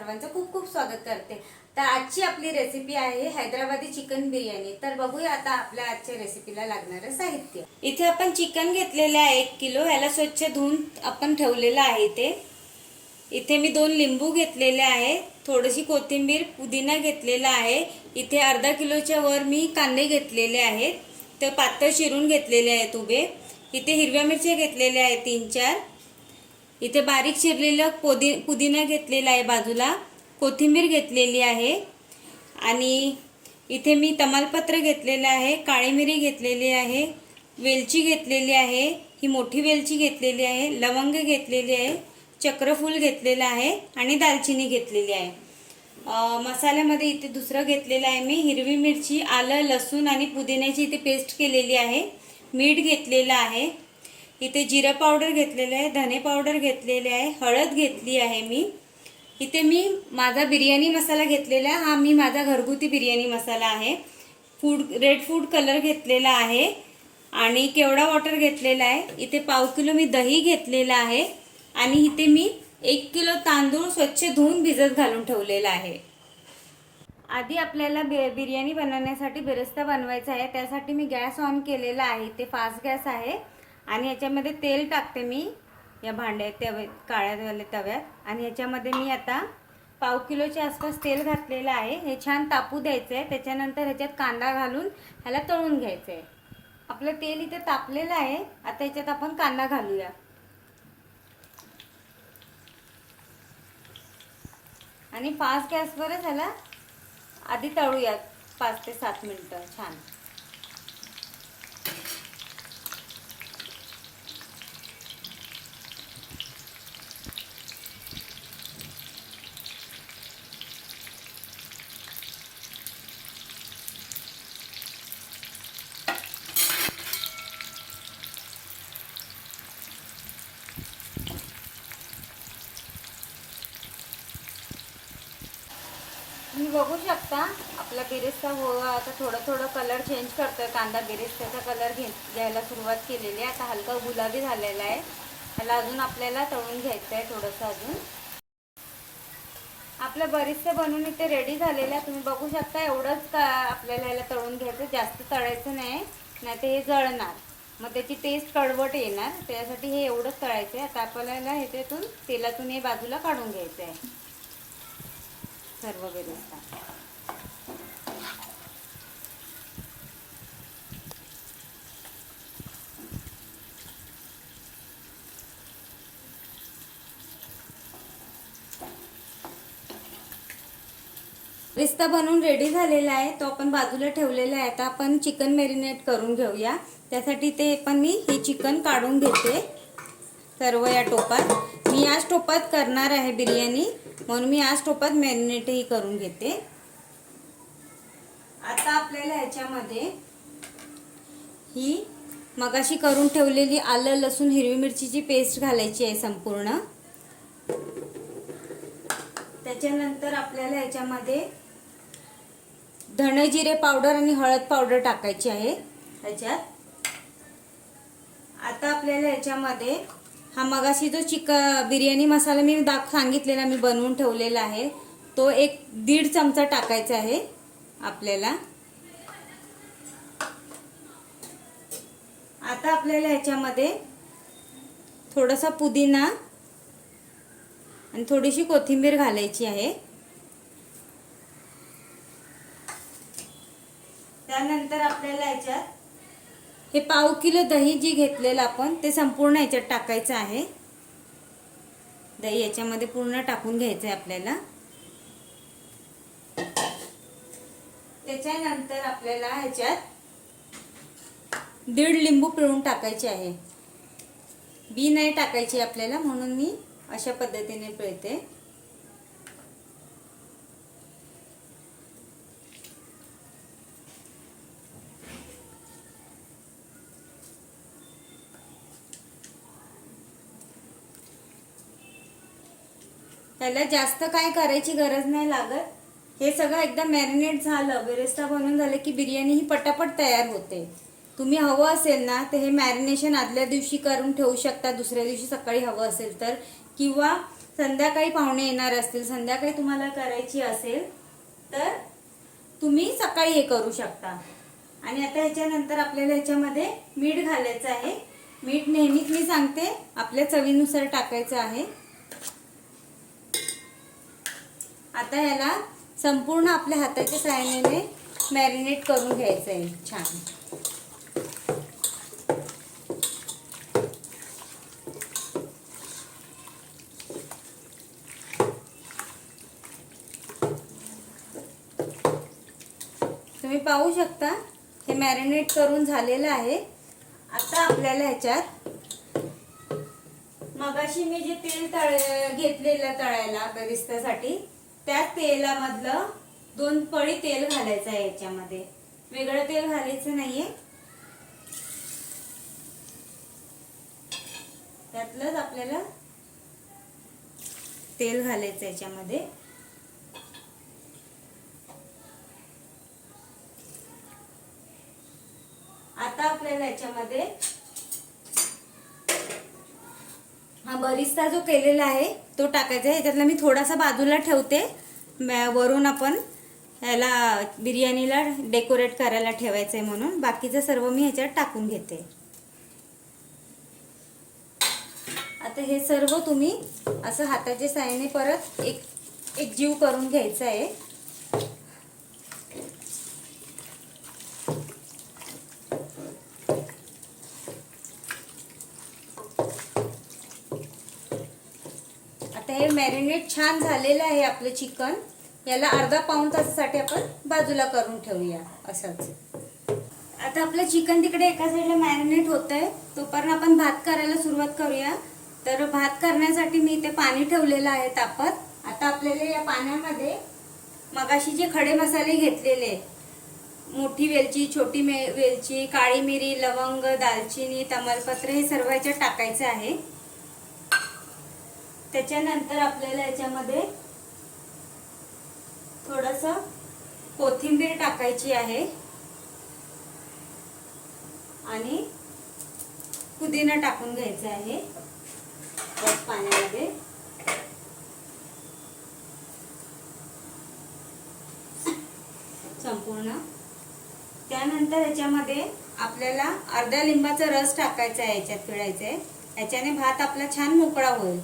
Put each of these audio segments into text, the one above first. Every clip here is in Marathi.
सर्वांचं खूप खूप स्वागत करते। तर आजची आपली रेसिपी आहे हैदराबादी चिकन बिर्याणी। तर बघूया आता आपल्या आजच्या रेसिपीला लागणारे साहित्य। इथे आपण चिकन घेतलेले आहे 1 किलो। याला स्वच्छ धुवून आपण ठेवलेलं आहे। इथे मी 2 लिंबू घेतलेले आहे, थोडीशी कोथिंबीर, पुदिना घेतलेला आहे। इथे अर्धा किलोच्या वर मी कांदे घेतलेले आहेत, ते पातळ चिरून घेतलेले आहेत उभे। इथे हिरव्या मिरच्या घेतलेल्या आहेत 3-4। इथे बारीक चिरलेला पुदिना घेतलेला आहे बाजूला, कोथिंबीर घेतलेली आहे आणि इथे मी तमालपत्र घेतलेले आहे, काळी मिरी घेतलेली आहे, वेलची घेतलेली आहे, ही मोठी वेलची घेतलेली आहे, लवंग घेतलेली आहे, चक्रफूल घेतलेला आहे आणि दालचिनी घेतलेली आहे। मसाल्यामध्ये इथे दुसरं घेतलेलं आहे मी हिरवी मिरची, आलं, लसूण आणि पुदिन्याची इथे पेस्ट केलेली आहे। मीठ घेतलेलं आहे, इथे जिरा पावडर घेतलेले आहे, धने पावडर घेतलेले आहे, हळद घेतली आहे मी। इथे मी माझा बिर्याणी मसाला घेतलेला आहे, हा मी माझा घरगुती बिर्याणी मसाला आहे। रेड फूड कलर घेतलेला आहे आणि केवडा वॉटर घेतलेला आहे। इथे पाव किलो मी दही घेतलेला आहे आणि इथे मी 1 किलो तांदूळ स्वच्छ धुवून भिजत घालून ठेवलेला आहे। आधी आपल्याला बिर्याणी बनवण्यासाठी बेरेस्ता बनवायचा आहे, त्यासाठी मी गॅस ऑन केलेला आहे, ते फास्ट गॅस आहे आणि याच्यामध्ये तेल टाकते मी या भांड्यात काळ्यावाल्या तव्यात आणि याच्यामध्ये मी आता पाव किलोच्या आसपास तेल घातलेलं आहे। हे छान तापू द्यायचं आहे, त्याच्यानंतर ह्याच्यात कांदा घालून ह्याला तळून घ्यायचं आहे। आपलं तेल इथे तापलेलं आहे, आता याच्यात आपण कांदा घालूया आणि फास्ट गॅसवरच ह्याला आधी तळूया 5 ते 7 मिनिटं छान। तुम्ही बघू शकता आपला बिरेस्ता आता थोडं कलर चेंज करतोय। कांदा बिरेस्त्याचा कलर घ्यायला सुरुवात केलेली आहे, आता हलका गुलाबी झालेला आहे। त्याला अजून आपल्याला तळून घ्यायचं आहे थोडंसं अजून। आपलं बरेचसे बनवून इथे रेडी झालेलं आहे, तुम्ही बघू शकता। एवढंच आपल्याला ह्याला तळून घ्यायचं, जास्त तळायचं नाही, नाहीतर हे जळणार, मग त्याची टेस्ट कडवट येणार, त्यासाठी हे एवढंच तळायचं आहे। आता आपल्याला ह्याच्यातून तेलातून हे बाजूला काढून घ्यायचं आहे सर्व बेरेस्ता। बेरेस्ता बनवून रेडी झालेला आहे, तो आपण बाजूला ठेवलेला आहे। आता आपण चिकन मॅरिनेट करून घेऊया, त्यासाठी ते पण मी हे चिकन काढून घेते सर्व या टोपात। मी याच टोपात करणार आहे बिर्याणी, म्हणून मी याच टोपात मॅरिनेटही करून घेते। आता आपल्याला ह्याच्यामध्ये ही मगाशी करून ठेवलेली आलं, लसूण, हिरवी मिरचीची पेस्ट घालायची आहे संपूर्ण। त्याच्यानंतर आपल्याला ह्याच्यामध्ये धणे जिरे पावडर आणि हळद पावडर टाकायची आहे ह्याच्यात। आता आपल्याला ह्याच्यामध्ये हा मगाशी जो बिर्याणी मसाला मी सांगितलेला मी बनवून ठेवलेला आहे, तो 1-1.5 चमचा टाकायचा आहे आपल्याला। आता आपल्याला ह्याच्यामध्ये थोडासा पुदिना आणि थोडीशी कोथिंबीर घालायची आहे। त्यानंतर आपल्याला ह्याच्यात हे पाव किलो दही जी घेतलेलं आपण ते संपूर्ण ह्याच्यात टाकायचं आहे। दही याच्यामध्ये पूर्ण टाकून घ्यायचं आहे आपल्याला। त्याच्यानंतर आपल्याला ह्याच्यात 1.5 लिंबू पिळून टाकायचे आहे, बी नाही टाकायची आपल्याला, म्हणून मी अशा पद्धतीने पिळते। त्याला जास्त काय करायची गरज नाही लागत, हे सगळं एकदा मॅरिनेट झालं, बेरेस्ता बनवून झालं की बिर्याणी ही पटापट तयार होते। तुम्ही हवं असेल ना तर हे मॅरिनेशन आदल्या दिवशी करून ठेवू शकता, दुसऱ्या दिवशी सकाळी हवं असेल तर, किंवा संध्याकाळी पाहुणे येणार असतील, संध्याकाळी तुम्हाला करायची असेल तर तुम्ही सकाळी हे करू शकता. आणि आता ह्याच्यानंतर आपल्याला ह्याच्यामध्ये मीठ घालायचं आहे. मीठ नेहमीच मी सांगते आपल्या चवीनुसार टाकायचं आहे. आता ह्याला संपूर्ण आपल्या हाताच्या सहाय्याने मॅरिनेट करून घ्यायचं आहे छान. तुम्ही पाहू शकता हे मॅरिनेट करून झालेलं आहे. आता आपल्याला ह्याच्यात मगाशी मी जे तेल घेतलेलं तळायला बरिस्तासाठी त्या तेलामधलं 2 पळी तेल घालायचं आहे. याच्यामध्ये वेगळं तेल घालायचं नाहीये, त्यातलंच आपल्याला तेल घालायचं याच्यामध्ये. आता आपल्याला याच्यामध्ये हा बरिस्ता जो केलेला आहे तो टाकायचा आहे. ह्याच्यातला मी थोडासा बाजूला ठेवते, वरून आपण ह्याला बिर्याणीला डेकोरेट करायला ठेवायचंय म्हणून. बाकीचं सर्व मी ह्याच्यात टाकून घेते. आता हे सर्व तुम्ही असं हाताच्या साहाय्याने परत एक जीव करून घ्यायचं आहे. आता हे मॅरिनेट छान झालेलं आहे आपलं चिकन. याला अर्धा पाऊण तासासाठी आपण बाजूला करून ठेवूया असंच. आता आपलं चिकन तिकडे एका साईडला मॅरिनेट होतंय, तोपर्यंत आपण भात करायला सुरुवात करूया. तर भात करण्यासाठी मी इथे पाणी ठेवलेलं आहे तापत. आता आपल्याला या पाण्यामध्ये मगाशी जे खडे मसाले घेतलेले, मोठी वेलची, छोटी वेलची, काळी मिरी, लवंग, दालचिनी, तमालपत्र हे सर्व याच्यात टाकायचं आहे. त्याच्यानंतर आपल्याला याच्यामध्ये थोडंसं कोथिंबीर टाकायची आहे आणि पुदिना टाकून घ्यायचा आहे पाण्यामध्ये. संपूर्ण. त्यानंतर याच्यामध्ये आपल्याला अर्ध्या लिंबाचा रस टाकायचा आहे, याच्यात पिळायचा आहे. याच्याने भात आपला छान मोकळा होईल.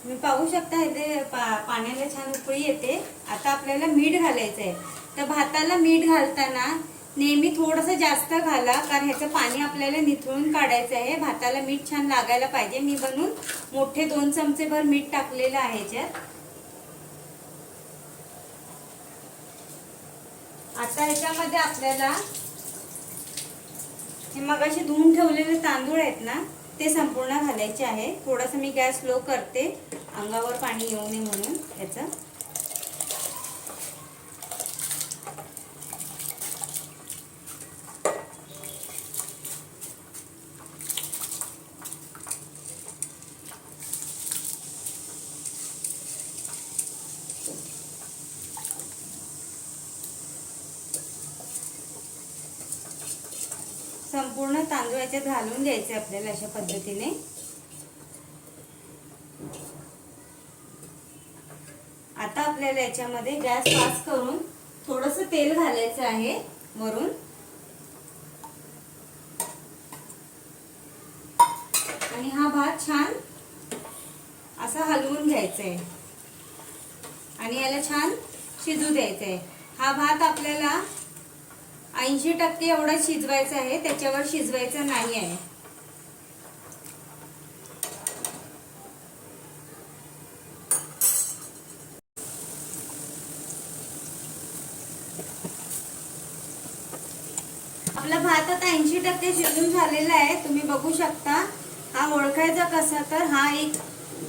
तुम्ही पाहू शकता इथे पाण्याला छान उकळी येते. आता आपल्याला मीठ घालायचं आहे. तर भाताला मीठ घालताना नेहमी थोडंसं जास्त घाला, कारण ह्याचं पाणी आपल्याला निथळून काढायचं आहे. भाताला मीठ छान लागायला पाहिजे. मी बनवून मोठे 2 चमचेभर मीठ टाकलेलं आहे ह्याच्यात. आता ह्याच्यामध्ये आपल्याला हे मगाशी धुवून ठेवलेले तांदूळ आहेत ना, ते संपूर्ण घालायचे आहे. थोडंसं मी गॅस स्लो करते, अंगावर पाणी येऊ नये म्हणून याचं. संपूर्ण तांदूळ याच्यात घालून घ्यायचे आपल्याला अशा पद्धतीने. आता आपल्याला याच्यामध्ये गॅस फास्ट करून थोडंसं तेल घालायचं आहे वरून आणि हा भात छान असा हलवून घ्यायचा आहे आणि याला छान शिजू द्यायचं आहे. हा भात आपल्याला 80% एवढा शिजवायचा आहे, त्याच्यावर शिजवायचा नाही आहे. आपला भात आता 80% शिजून झालेला आहे. तुम्ही बघू शकता. हा ओळखायचा कसा, तर हा एक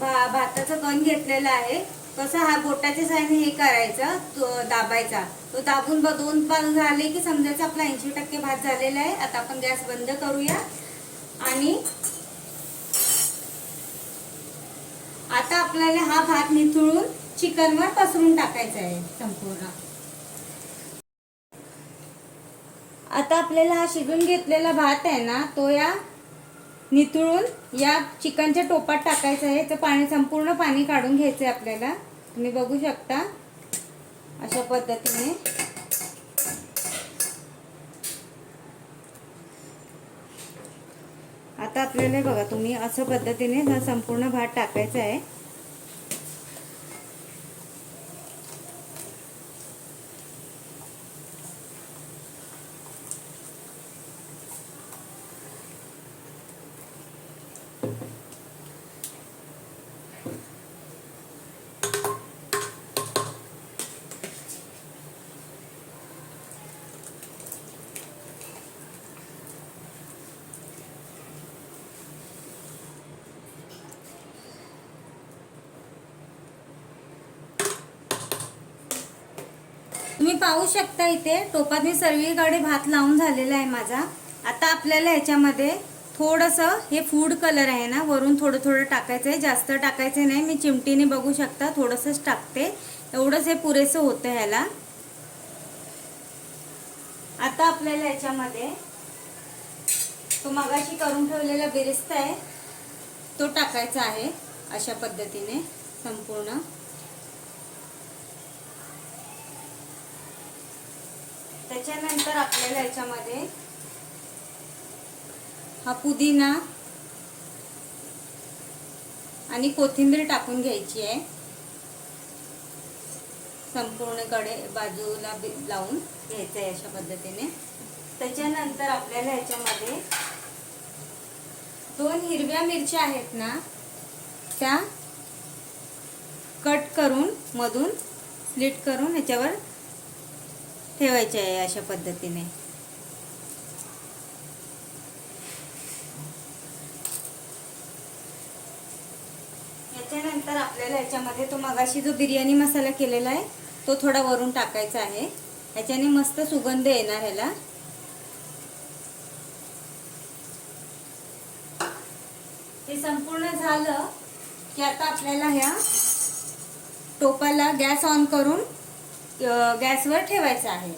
भाताचा कण घेतलेला आहे. कसं हा बोटाच्या साहाय्याने हे करायचं, तो दाबायचा. तो दाबून 2 पान झाले की समजायचं आपला 80% भात झालेला आहे. आता आपण गॅस बंद करूया आणि आता आपल्याला हा भात निथळून चिकनवर पसरून टाकायचा आहे संपूर्ण. आता आपल्याला हा शिजून घेतलेला भात आहे ना, तो या नितळून या चिकनच्या टोपात टाकायचं आहे. तर पाणी संपूर्ण पाणी काढून घ्यायचं आहे आपल्याला. तुम्ही बघू शकता अशा पद्धतीने. आता आपल्याला बघा तुम्ही असं पद्धतीने हा संपूर्ण भात टाकायचा आहे. तुम्ही पाहू शकता इथे टोपात सर्वीकडे भात लावून झालेला आहे माझा. आता आपल्याला याच्यामध्ये थोडंसं हे फूड कलर आहे ना, वरून थोडं थोडं टाकायचं आहे. जास्त टाकायचं नाही. मी चिमटीने बघू शकता थोडंसंच टाकते. एवढंच हे पुरेसं होतं ह्याला. आता आपल्याला याच्यामध्ये तो मगाशी करून ठेवलेला बिरिस्ता आहे तो टाकायचा आहे अशा पद्धतीने संपूर्ण. त्याच्यानंतर आपल्याला याच्यामध्ये हा पुदिना आणि कोथिंबीर टाकून घ्यायची आहे. संपूर्णकडे बाजूला लावून घ्यायचं आहे अशा पद्धतीने. त्याच्यानंतर आपल्याला याच्यामध्ये 2 हिरव्या मिरच्या आहेत ना, त्या कट करून मधून स्लिट करून ह्याच्यावर ठेवायचे आहे अशा पद्धतीने. याच्यानंतर आपल्याला याच्यामध्ये तो मगाशी जो बिर्याणी मसाला केलेला आहे तो थोडा वरून टाकायचा आहे. याच्याने मस्त सुगंध येणार ह्याला. हे संपूर्ण झालं की आता आपल्याला ह्या टोपाला गॅस ऑन करून गॅसवर ठेवायचा आहे.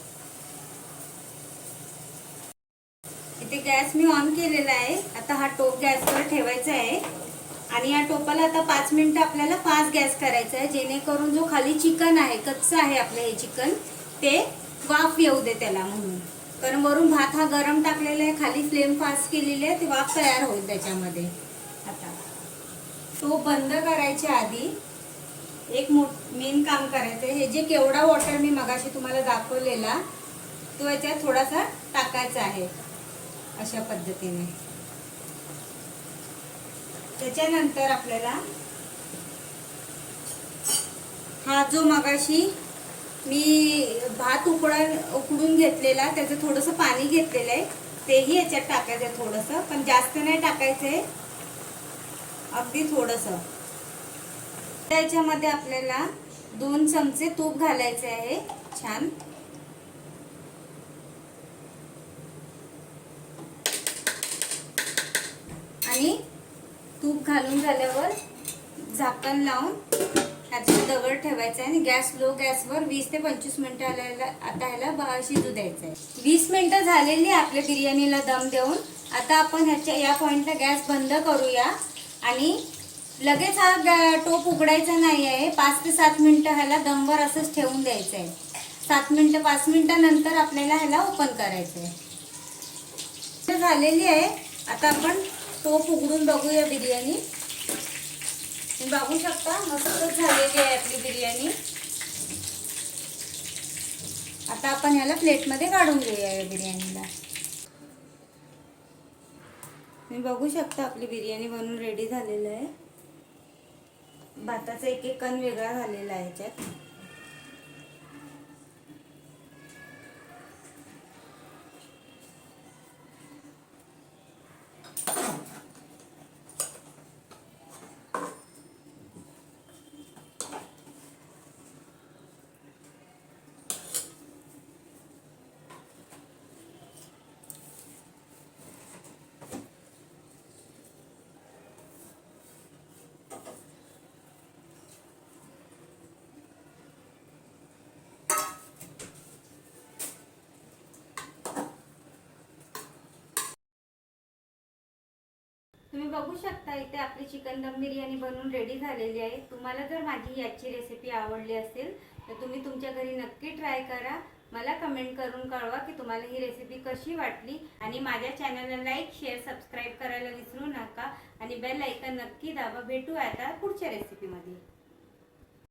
इथे गॅस मी ऑन केलेला आहे. आता हा टोप गॅसवर ठेवायचा आहे आणि या टोपाला आता 5 मिनिटं आपल्याला फास्ट गॅस करायचा आहे, जेणेकरून जो खाली चिकन आहे कच्चं आहे आपलं हे चिकन ते वाफ येऊ दे त्याला म्हणून. कारण वरून भात हा गरम टाकलेला आहे, खाली फ्लेम फास्ट केलेली आहे, ते वाफ तयार होईल त्याच्यामध्ये. आता तो बंद करायच्या आधी एक मेन काम करायचं आहे. हे जे केवढा वॉटर मी मगाशी तुम्हाला दाखवलेला तो याच्यात थोडासा टाकायचा आहे अशा पद्धतीने. त्याच्यानंतर आपल्याला हा जो मगाशी मी भात उकडून घेतलेला त्याचं थोडंसं पाणी घेतलेलं आहे तेही याच्यात टाकायचं आहे थोडंसं, पण जास्त नाही टाकायचंय, अगदी थोडंसं. त्याच्यामध्ये आपल्याला 2 चमचे तूप घालायचे आहे छान. आणि तूप घालून झाल्यावर झाकण लावून ह्याच्यात दगड ठेवायचा आहे आणि गॅस लो गॅसवर 20 ते 25 मिनिटं आता ह्याला शिजू द्यायचं आहे. 20 मिनिटं झालेली आपल्या बिर्याणीला दम देऊन. आता आपण या पॉइंटला गॅस बंद करूया आणि लगेच हा टोप उघडायचा नाही आहे. 5 ते 7 मिनिटं ह्याला दमवर असंच ठेवून द्यायचं आहे. 5 मिनिटानंतर आपल्याला ह्याला ओपन करायचं आहे. झालेली आहे. आता आपण टोप उघडून बघूया बिर्याणी. तुम्ही बघू शकता मस्तच झालेली आहे आपली बिर्याणी. आता आपण ह्याला प्लेटमध्ये काढून घेऊया या बिर्याणीला. तुम्ही बघू शकता आपली बिर्याणी बनवून रेडी झालेलं आहे. भाताचा एक कण वेगळा झालेला आहे याच्यात. बघू शकता इथे आपली चिकन दम बिर्याणी बनवून रेडी झालेली आहे। तुम्हाला जर माझी याची रेसिपी आवडली असेल तर तुम्ही तुमच्या घरी नक्की ट्राय करा। मला कमेंट करून कळवा की तुम्हाला ही रेसिपी कशी वाटली आणि माझ्या चॅनलला लाईक शेअर सबस्क्राईब करायला विसरू नका आणि बेल आयकॉन नक्की दाबा। भेटू आता पुढच्या रेसिपीमध्ये।